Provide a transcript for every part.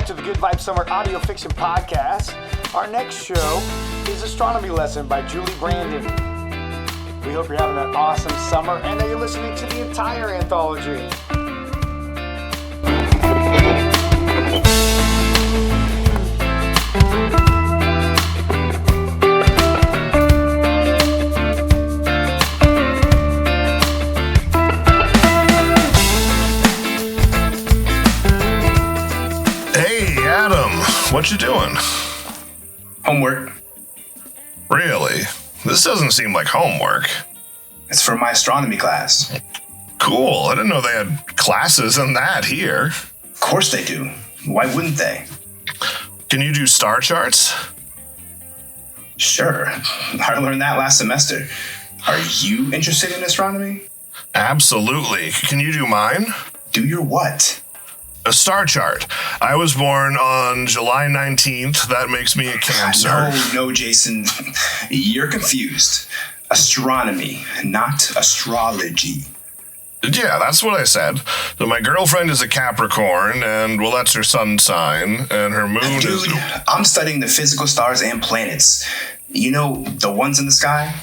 to the Good Vibe Summer Audio Fiction Podcast. Our next show is Astronomy Lesson by Julie Brandon. We hope you're having an awesome summer and that you're listening to the entire anthology. What you doing? Homework. Really? This doesn't seem like homework. It's for my astronomy class. Cool. I didn't know they had classes in that here. Of course they do. Why wouldn't they? Can you do star charts? Sure. I learned that last semester. Are you interested in astronomy? Absolutely. Can you do mine? Do your what? A star chart. I was born on July 19th. That makes me a Cancer. No, Jason. You're confused. Astronomy, not astrology. Yeah, that's what I said. So my girlfriend is a Capricorn, and, well, that's her sun sign, and her moon is... Dude, I'm studying the physical stars and planets. You know, the ones in the sky?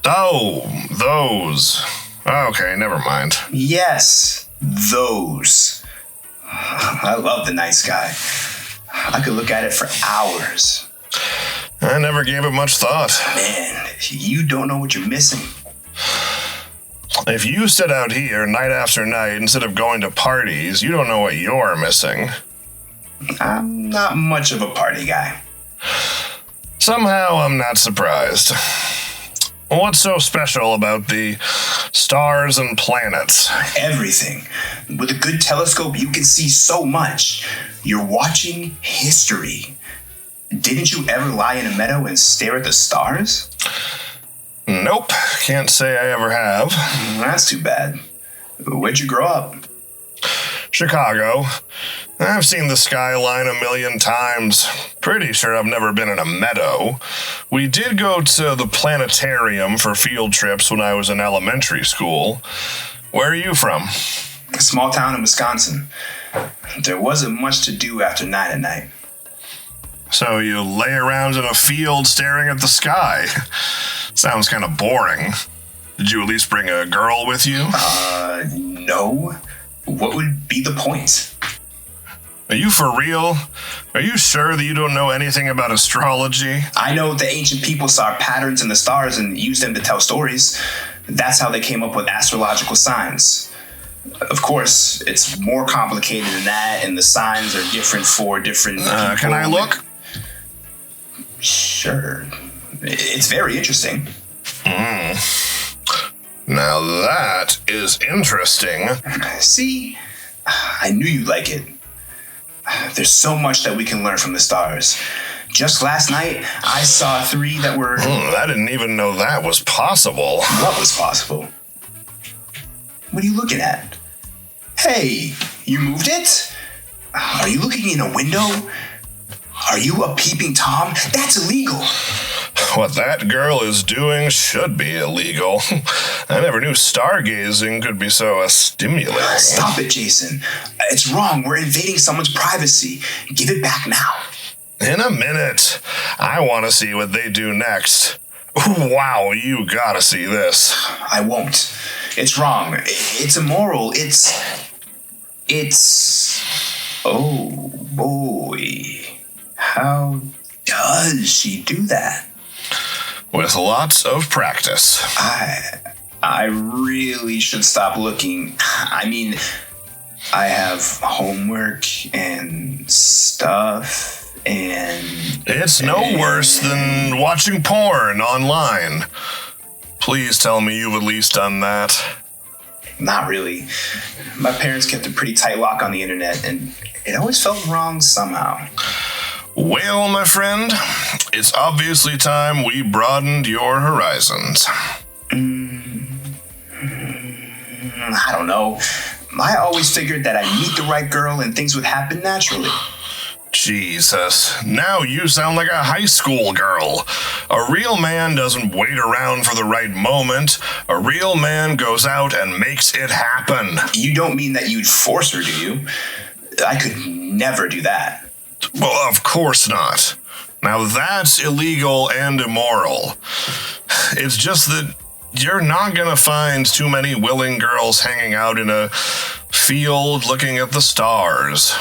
Oh, those. Okay, never mind. Yes, those. I love the night sky. I could look at it for hours. I never gave it much thought. Man, you don't know what you're missing. If you sit out here night after night instead of going to parties, you don't know what you're missing. I'm not much of a party guy. Somehow I'm not surprised. What's so special about the stars and planets? Everything. With a good telescope, you can see so much. You're watching history. Didn't you ever lie in a meadow and stare at the stars? Nope, can't say I ever have. That's too bad. Where'd you grow up? Chicago. I've seen the skyline 1,000,000 times. Pretty sure I've never been in a meadow. We did go to the planetarium for field trips when I was in elementary school. Where are you from? A small town in Wisconsin. There wasn't much to do after 9 at night. So you lay around in a field staring at the sky. Sounds kind of boring. Did you at least bring a girl with you? No. What would be the point? Are you for real? Are you sure that you don't know anything about astrology? I know the ancient people saw patterns in the stars and used them to tell stories. That's how they came up with astrological signs. Of course, it's more complicated than that, and the signs are different for different people. Can I look? Sure. It's very interesting. Now that is interesting. See? I knew you'd like it. There's so much that we can learn from the stars. Just last night, I saw 3 that were... I didn't even know that was possible. What was possible? What are you looking at? Hey, you moved it? Are you looking in a window? Are you a peeping Tom? That's illegal. What that girl is doing should be illegal. I never knew stargazing could be so stimulating. Stop it, Jason. It's wrong. We're invading someone's privacy. Give it back now. In a minute. I want to see what they do next. Wow, you gotta see this. I won't. It's wrong. It's immoral. It's... Oh, boy. How does she do that? With lots of practice. I really should stop looking. I mean, I have homework and stuff and... It's no worse than watching porn online. Please tell me you've at least done that. Not really. My parents kept a pretty tight lock on the internet, and it always felt wrong somehow. Well, my friend, it's obviously time we broadened your horizons. I don't know. I always figured that I'd meet the right girl and things would happen naturally. Jesus, now you sound like a high school girl. A real man doesn't wait around for the right moment. A real man goes out and makes it happen. You don't mean that you'd force her, do you? I could never do that. Well, of course not. Now that's illegal and immoral. It's just that you're not going to find too many willing girls hanging out in a field looking at the stars.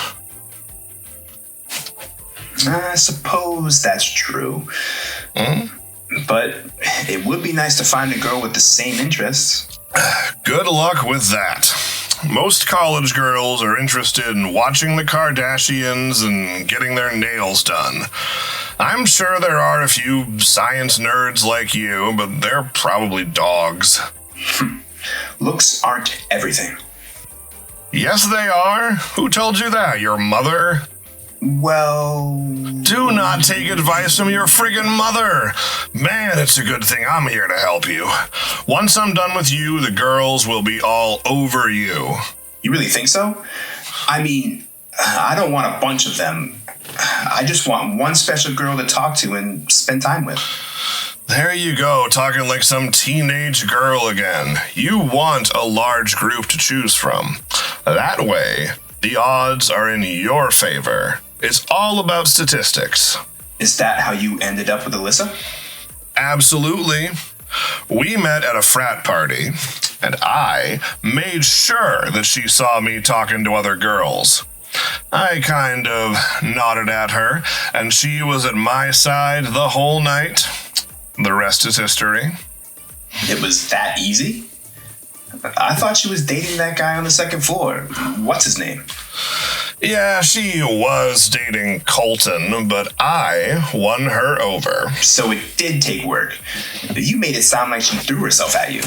I suppose that's true. But it would be nice to find a girl with the same interests. Good luck with that. Most college girls are interested in watching the Kardashians and getting their nails done. I'm sure there are a few science nerds like you, but they're probably dogs. Looks aren't everything. Yes, they are. Who told you that? Your mother? Well... Do not take advice from your friggin' mother. Man, it's a good thing I'm here to help you. Once I'm done with you, the girls will be all over you. You really think so? I mean, I don't want a bunch of them. I just want one special girl to talk to and spend time with. There you go, talking like some teenage girl again. You want a large group to choose from. That way, the odds are in your favor. It's all about statistics. Is that how you ended up with Alyssa? Absolutely. We met at a frat party, and I made sure that she saw me talking to other girls. I kind of nodded at her, and she was at my side the whole night. The rest is history. It was that easy? I thought she was dating that guy on the second floor. What's his name? Yeah, she was dating Colton, but I won her over. So it did take work. You made it sound like she threw herself at you.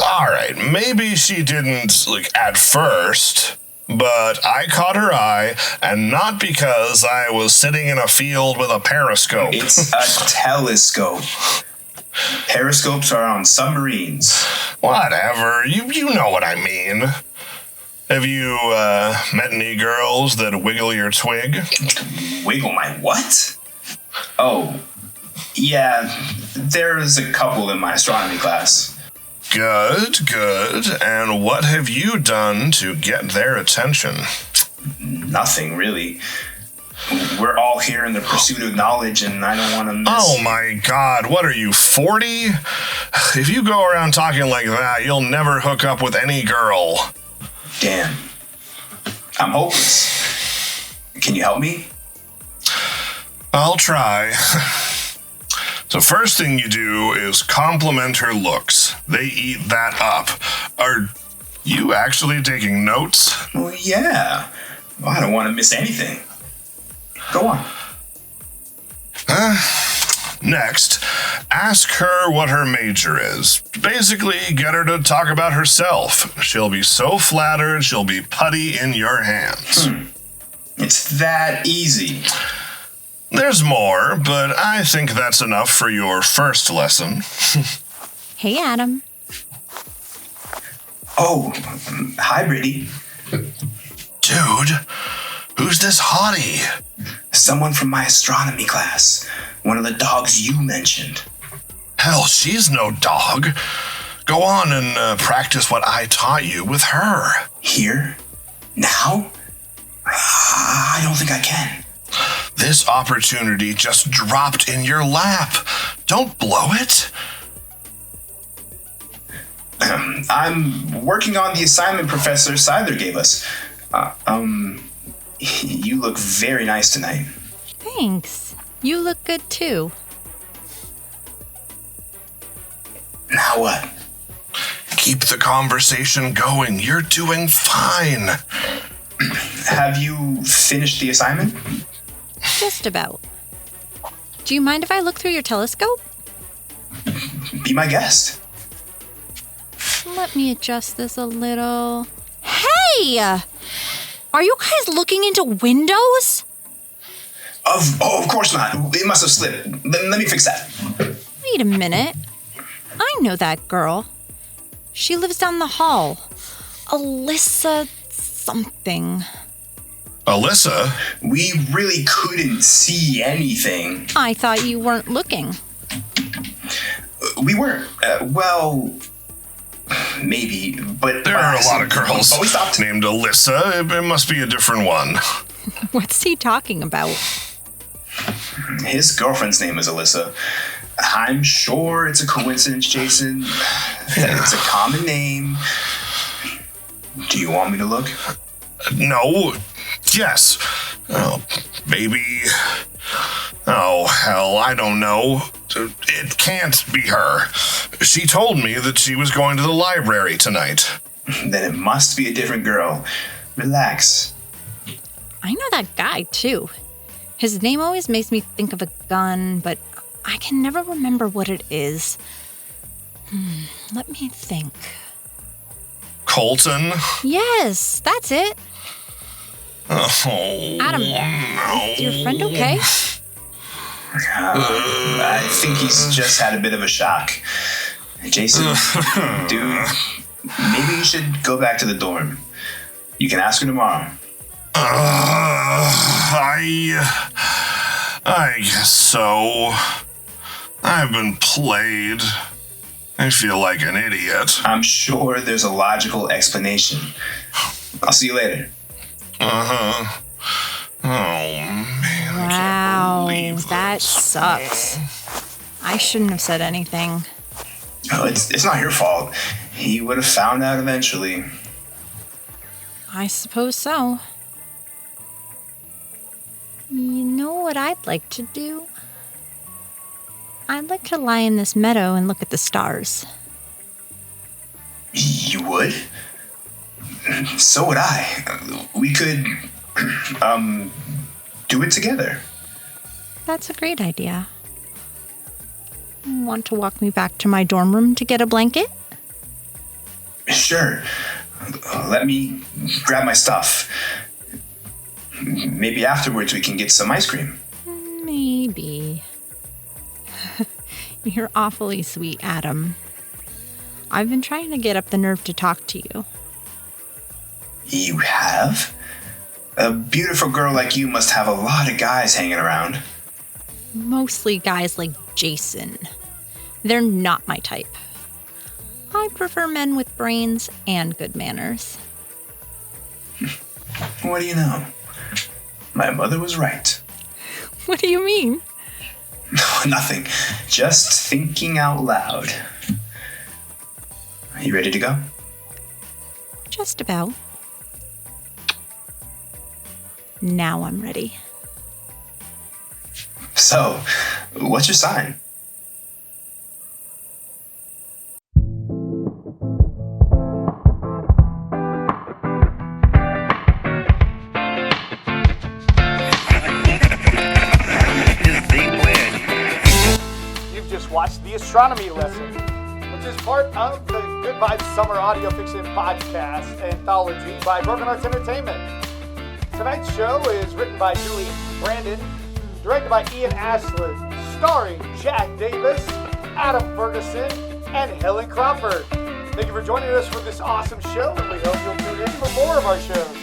Alright, maybe she didn't, at first, but I caught her eye, and not because I was sitting in a field with a periscope. It's a telescope. Periscopes are on submarines. Whatever, you know what I mean. Have you met any girls that wiggle your twig? Wiggle my what? Oh, yeah, there's a couple in my astronomy class. Good. And what have you done to get their attention? Nothing, really. We're all here in the pursuit of knowledge, and I don't want to miss... Oh my god, what are you, 40? If you go around talking like that, you'll never hook up with any girl. Damn. I'm hopeless. Can you help me? I'll try. So first thing you do is compliment her looks. They eat that up. Are you actually taking notes? Well, yeah. Well, I don't want to miss anything. Go on. Next, ask her what her major is. Basically, get her to talk about herself. She'll be so flattered, she'll be putty in your hands. It's that easy. There's more, but I think that's enough for your first lesson. Hey, Adam. Oh, hi, Brittany. Dude, who's this hottie? Someone from my astronomy class. One of the dogs you mentioned. Hell, she's no dog. Go on and practice what I taught you with her. Here? Now? I don't think I can. This opportunity just dropped in your lap. Don't blow it. I'm working on the assignment Professor Seidler gave us. You look very nice tonight. Thanks. You look good too. Now what? Keep the conversation going. You're doing fine. Have you finished the assignment? Just about. Do you mind if I look through your telescope? Be my guest. Let me adjust this a little. Hey! Are you guys looking into windows? Of course not. It must have slipped. Let me fix that. Wait a minute. I know that girl. She lives down the hall. Alyssa something. Alyssa? We really couldn't see anything. I thought you weren't looking. We weren't. Well, maybe, but... There are a lot of girls But we stopped. named Alyssa. It must be a different one. What's he talking about? His girlfriend's name is Alyssa. I'm sure it's a coincidence, Jason. That it's a common name. Do you want me to look? No. Yes. Oh, maybe. Oh, hell, I don't know. It can't be her. She told me that she was going to the library tonight. Then it must be a different girl. Relax. I know that guy, too. His name always makes me think of a gun, but I can never remember what it is. Let me think. Colton? Yes, that's it. Oh, Adam, no. is your friend okay? I think he's just had a bit of a shock. Jason, dude, maybe you should go back to the dorm. You can ask her tomorrow. I guess so. I've been played. I feel like an idiot. I'm sure there's a logical explanation. I'll see you later. Uh-huh. Oh, man. Wow, I can't believe that this. sucks. I shouldn't have said anything. Oh, it's not your fault. He would have found out eventually. I suppose so. You know what I'd like to do? I'd like to lie in this meadow and look at the stars. You would? So would I. We could, do it together. That's a great idea. Want to walk me back to my dorm room to get a blanket? Sure. Let me grab my stuff. Maybe afterwards we can get some ice cream. Maybe. You're awfully sweet, Adam. I've been trying to get up the nerve to talk to you. You have? A beautiful girl like you must have a lot of guys hanging around. Mostly guys like Jason. They're not my type. I prefer men with brains and good manners. What do you know? My mother was right. What do you mean? Nothing. Just thinking out loud. Are you ready to go? Just about. Now I'm ready. So, what's your sign? You've just watched the Astronomy Lesson, which is part of the Good Vibes Summer Audio Fiction Podcast Anthology by Broken Arts Entertainment. Tonight's show is written by Julie Brandon, directed by Ian Ashland, starring Jack Davis, Adam Ferguson, and Helen Crawford. Thank you for joining us for this awesome show, and we hope you'll tune in for more of our shows.